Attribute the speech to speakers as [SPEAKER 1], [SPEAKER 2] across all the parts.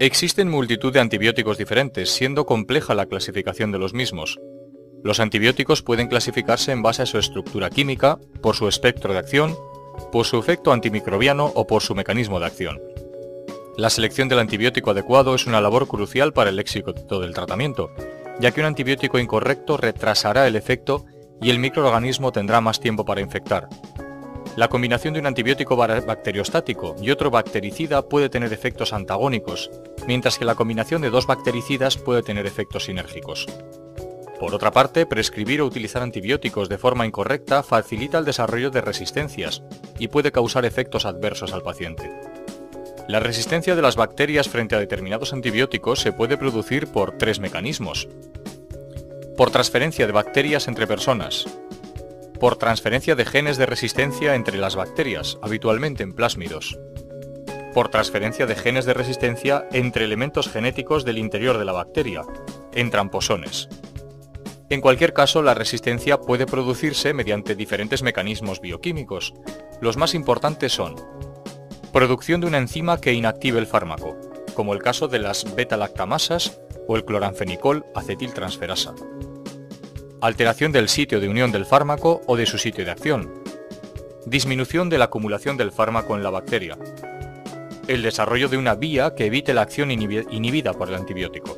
[SPEAKER 1] Existen multitud de antibióticos diferentes, siendo compleja la clasificación de los mismos. Los antibióticos pueden clasificarse en base a su estructura química, por su espectro de acción, por su efecto antimicrobiano o por su mecanismo de acción. La selección del antibiótico adecuado es una labor crucial para el éxito del tratamiento, ya que un antibiótico incorrecto retrasará el efecto y el microorganismo tendrá más tiempo para infectar. La combinación de un antibiótico bacteriostático y otro bactericida puede tener efectos antagónicos, mientras que la combinación de dos bactericidas puede tener efectos sinérgicos. Por otra parte, prescribir o utilizar antibióticos de forma incorrecta facilita el desarrollo de resistencias y puede causar efectos adversos al paciente. La resistencia de las bacterias frente a determinados antibióticos se puede producir por tres mecanismos. Por transferencia de bacterias entre personas. Por transferencia de genes de resistencia entre las bacterias, habitualmente en plásmidos. Por transferencia de genes de resistencia entre elementos genéticos del interior de la bacteria, en tramposones. En cualquier caso, la resistencia puede producirse mediante diferentes mecanismos bioquímicos. Los más importantes son: producción de una enzima que inactive el fármaco, como el caso de las beta-lactamasas o el cloranfenicol acetiltransferasa. Alteración del sitio de unión del fármaco o de su sitio de acción. Disminución de la acumulación del fármaco en la bacteria. El desarrollo de una vía que evite la acción inhibida por el antibiótico.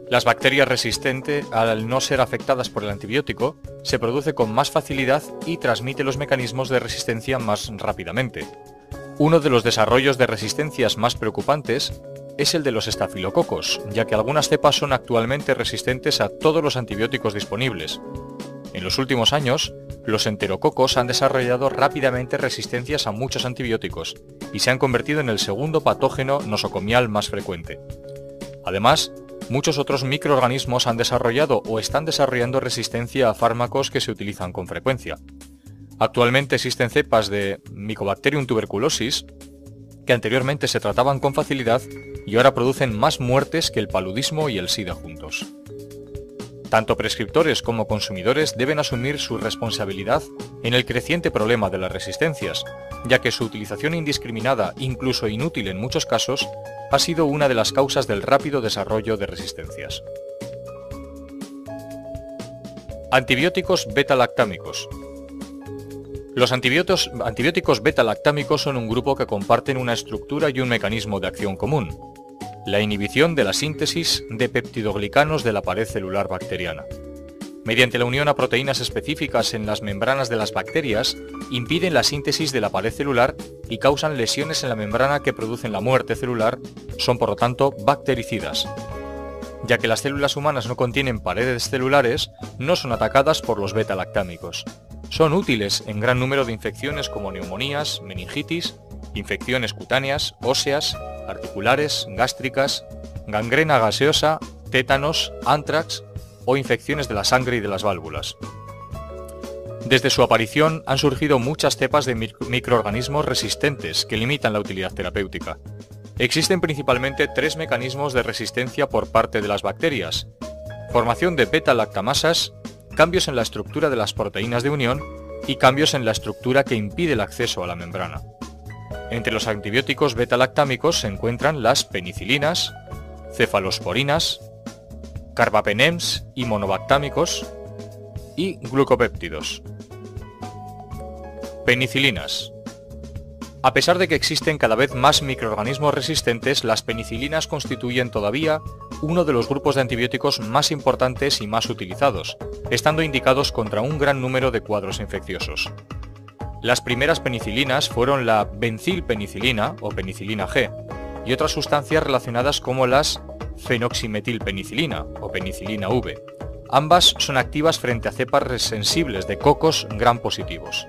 [SPEAKER 1] Las bacterias resistentes, al no ser afectadas por el antibiótico, se produce con más facilidad y transmite los mecanismos de resistencia más rápidamente. Uno de los desarrollos de resistencias más preocupantes es el de los estafilococos, ya que algunas cepas son actualmente resistentes a todos los antibióticos disponibles. En los últimos años, los enterococos han desarrollado rápidamente resistencias a muchos antibióticos y se han convertido en el segundo patógeno nosocomial más frecuente. Además, muchos otros microorganismos han desarrollado o están desarrollando resistencia a fármacos que se utilizan con frecuencia. Actualmente existen cepas de Mycobacterium tuberculosis que anteriormente se trataban con facilidad y ahora producen más muertes que el paludismo y el SIDA juntos. Tanto prescriptores como consumidores deben asumir su responsabilidad en el creciente problema de las resistencias, ya que su utilización indiscriminada, incluso inútil en muchos casos, ha sido una de las causas del rápido desarrollo de resistencias. Antibióticos beta-lactámicos. Los antibióticos beta-lactámicos son un grupo que comparten una estructura y un mecanismo de acción común: la inhibición de la síntesis de peptidoglicanos de la pared celular bacteriana. Mediante la unión a proteínas específicas en las membranas de las bacterias, impiden la síntesis de la pared celular y causan lesiones en la membrana que producen la muerte celular, son por lo tanto bactericidas. Ya que las células humanas no contienen paredes celulares, no son atacadas por los beta-lactámicos. Son útiles en gran número de infecciones como neumonías, meningitis, infecciones cutáneas, óseas, articulares, gástricas, gangrena gaseosa, tétanos, ántrax o infecciones de la sangre y de las válvulas. Desde su aparición han surgido muchas cepas de microorganismos resistentes que limitan la utilidad terapéutica. Existen principalmente tres mecanismos de resistencia por parte de las bacterias: formación de beta-lactamasas, cambios en la estructura de las proteínas de unión y cambios en la estructura que impide el acceso a la membrana. Entre los antibióticos beta-lactámicos se encuentran las penicilinas, cefalosporinas, carbapenems y monobactámicos y glucopéptidos. Penicilinas. A pesar de que existen cada vez más microorganismos resistentes, las penicilinas constituyen todavía uno de los grupos de antibióticos más importantes y más utilizados, estando indicados contra un gran número de cuadros infecciosos. Las primeras penicilinas fueron la benzilpenicilina o penicilina G y otras sustancias relacionadas como las fenoximetilpenicilina o penicilina V. Ambas son activas frente a cepas sensibles de cocos gram positivos.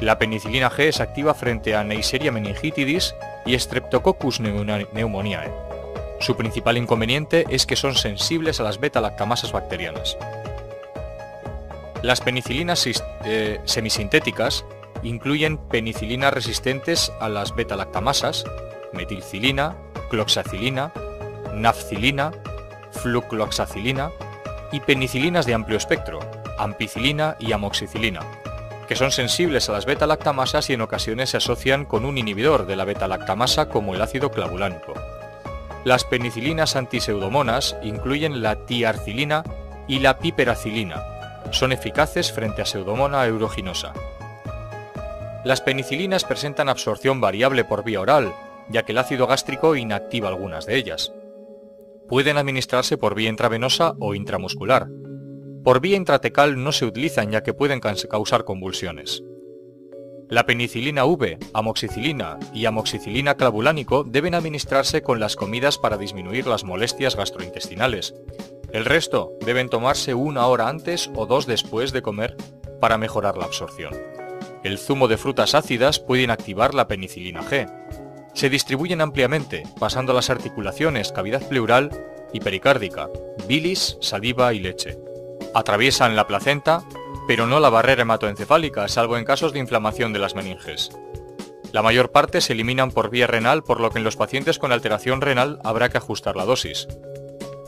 [SPEAKER 1] La penicilina G es activa frente a Neisseria meningitidis y Streptococcus pneumoniae. Su principal inconveniente es que son sensibles a las beta-lactamasas bacterianas. Las penicilinas semisintéticas incluyen penicilinas resistentes a las beta-lactamasas, metilcilina, cloxacilina, nafcilina, flucloxacilina y penicilinas de amplio espectro, ampicilina y amoxicilina, que son sensibles a las beta-lactamasas y en ocasiones se asocian con un inhibidor de la beta-lactamasa como el ácido clavulánico. Las penicilinas antiseudomonas incluyen la tiarcilina y la piperacilina. Son eficaces frente a Pseudomonas aeruginosa. Las penicilinas presentan absorción variable por vía oral, ya que el ácido gástrico inactiva algunas de ellas. Pueden administrarse por vía intravenosa o intramuscular. Por vía intratecal no se utilizan ya que pueden causar convulsiones. La penicilina V, amoxicilina y amoxicilina clavulánico deben administrarse con las comidas para disminuir las molestias gastrointestinales. El resto deben tomarse 1 hora antes o 2 después de comer para mejorar la absorción. El zumo de frutas ácidas puede inactivar la penicilina G. Se distribuyen ampliamente, pasando las articulaciones, cavidad pleural y pericárdica, bilis, saliva y leche. Atraviesan la placenta, pero no la barrera hematoencefálica, salvo en casos de inflamación de las meninges. La mayor parte se eliminan por vía renal, por lo que en los pacientes con alteración renal habrá que ajustar la dosis.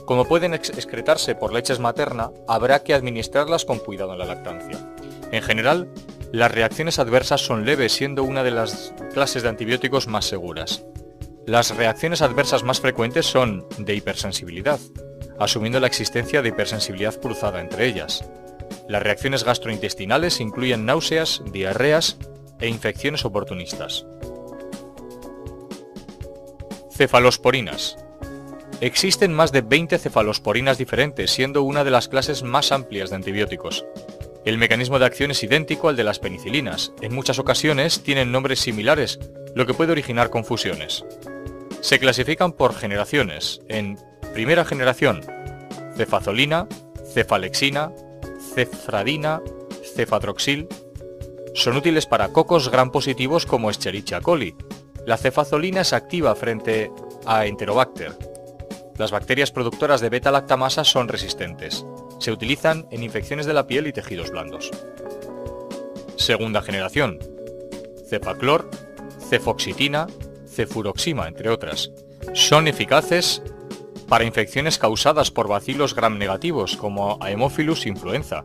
[SPEAKER 1] Como pueden excretarse por leches materna, habrá que administrarlas con cuidado en la lactancia. En general, las reacciones adversas son leves, siendo una de las clases de antibióticos más seguras. Las reacciones adversas más frecuentes son de hipersensibilidad, asumiendo la existencia de hipersensibilidad cruzada entre ellas. Las reacciones gastrointestinales incluyen náuseas, diarreas e infecciones oportunistas. Cefalosporinas. Existen más de 20 cefalosporinas diferentes, siendo una de las clases más amplias de antibióticos. El mecanismo de acción es idéntico al de las penicilinas. En muchas ocasiones tienen nombres similares, lo que puede originar confusiones. Se clasifican por generaciones. En primera generación, cefazolina, cefalexina, cefradina, cefatroxil. Son útiles para cocos gram positivos como Escherichia coli. La cefazolina es activa frente a Enterobacter. Las bacterias productoras de beta-lactamasa son resistentes. Se utilizan en infecciones de la piel y tejidos blandos. Segunda generación. Cefaclor, cefoxitina, cefuroxima, entre otras. Son eficaces para infecciones causadas por bacilos gram negativos como Haemophilus influenza.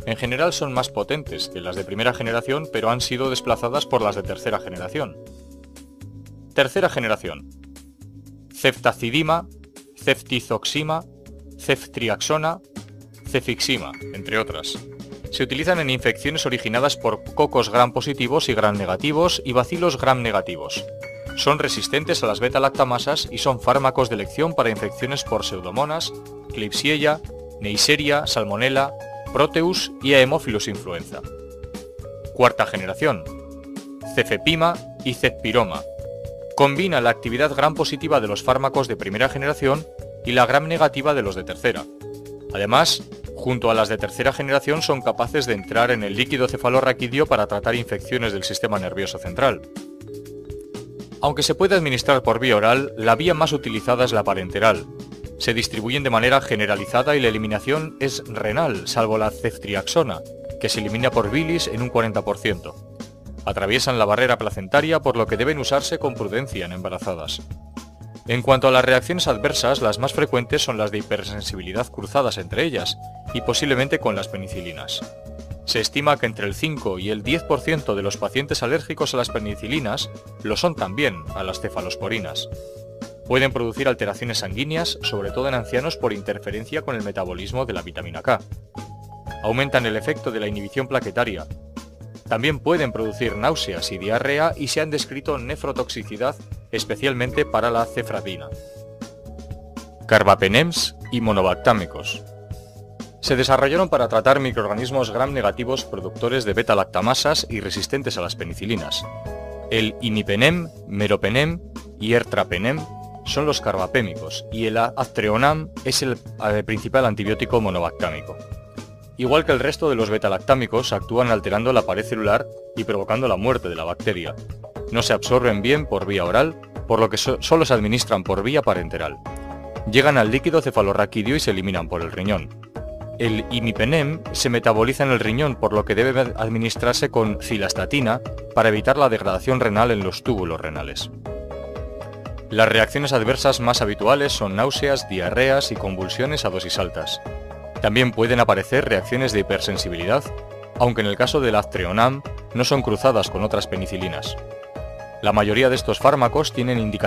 [SPEAKER 1] En general son más potentes que las de primera generación, pero han sido desplazadas por las de tercera generación. Tercera generación. Ceftacidima, ceftizoxima, ceftriaxona, cefixima, entre otras. Se utilizan en infecciones originadas por cocos gram positivos y gram negativos y bacilos gram negativos. Son resistentes a las beta-lactamasas y son fármacos de elección para infecciones por Pseudomonas, Klebsiella, Neisseria, Salmonella, Proteus y Haemophilus influenza. Cuarta generación. Cefepima y cefpiroma. Combina la actividad gram positiva de los fármacos de primera generación y la gram negativa de los de tercera. Además, junto a las de tercera generación son capaces de entrar en el líquido cefalorraquídeo para tratar infecciones del sistema nervioso central. Aunque se puede administrar por vía oral, la vía más utilizada es la parenteral. Se distribuyen de manera generalizada y la eliminación es renal, salvo la ceftriaxona, que se elimina por bilis en un 40%. Atraviesan la barrera placentaria, por lo que deben usarse con prudencia en embarazadas. En cuanto a las reacciones adversas, las más frecuentes son las de hipersensibilidad cruzadas entre ellas, y posiblemente con las penicilinas. Se estima que entre el 5 y el 10% de los pacientes alérgicos a las penicilinas lo son también a las cefalosporinas. Pueden producir alteraciones sanguíneas, sobre todo en ancianos por interferencia con el metabolismo de la vitamina K. Aumentan el efecto de la inhibición plaquetaria. También pueden producir náuseas y diarrea y se han descrito nefrotoxicidad, especialmente para la cefradina. Carbapenems y monobactámicos. Se desarrollaron para tratar microorganismos gram negativos productores de beta-lactamasas y resistentes a las penicilinas. El imipenem, meropenem y ertrapenem son los carbapémicos y el aztreonam es el principal antibiótico monobactámico. Igual que el resto de los beta-lactámicos, actúan alterando la pared celular y provocando la muerte de la bacteria. No se absorben bien por vía oral, por lo que solo se administran por vía parenteral. Llegan al líquido cefalorraquídeo y se eliminan por el riñón. El imipenem se metaboliza en el riñón, por lo que debe administrarse con cilastatina para evitar la degradación renal en los túbulos renales. Las reacciones adversas más habituales son náuseas, diarreas y convulsiones a dosis altas. También pueden aparecer reacciones de hipersensibilidad, aunque en el caso del aztreonam no son cruzadas con otras penicilinas. La mayoría de estos fármacos tienen indicación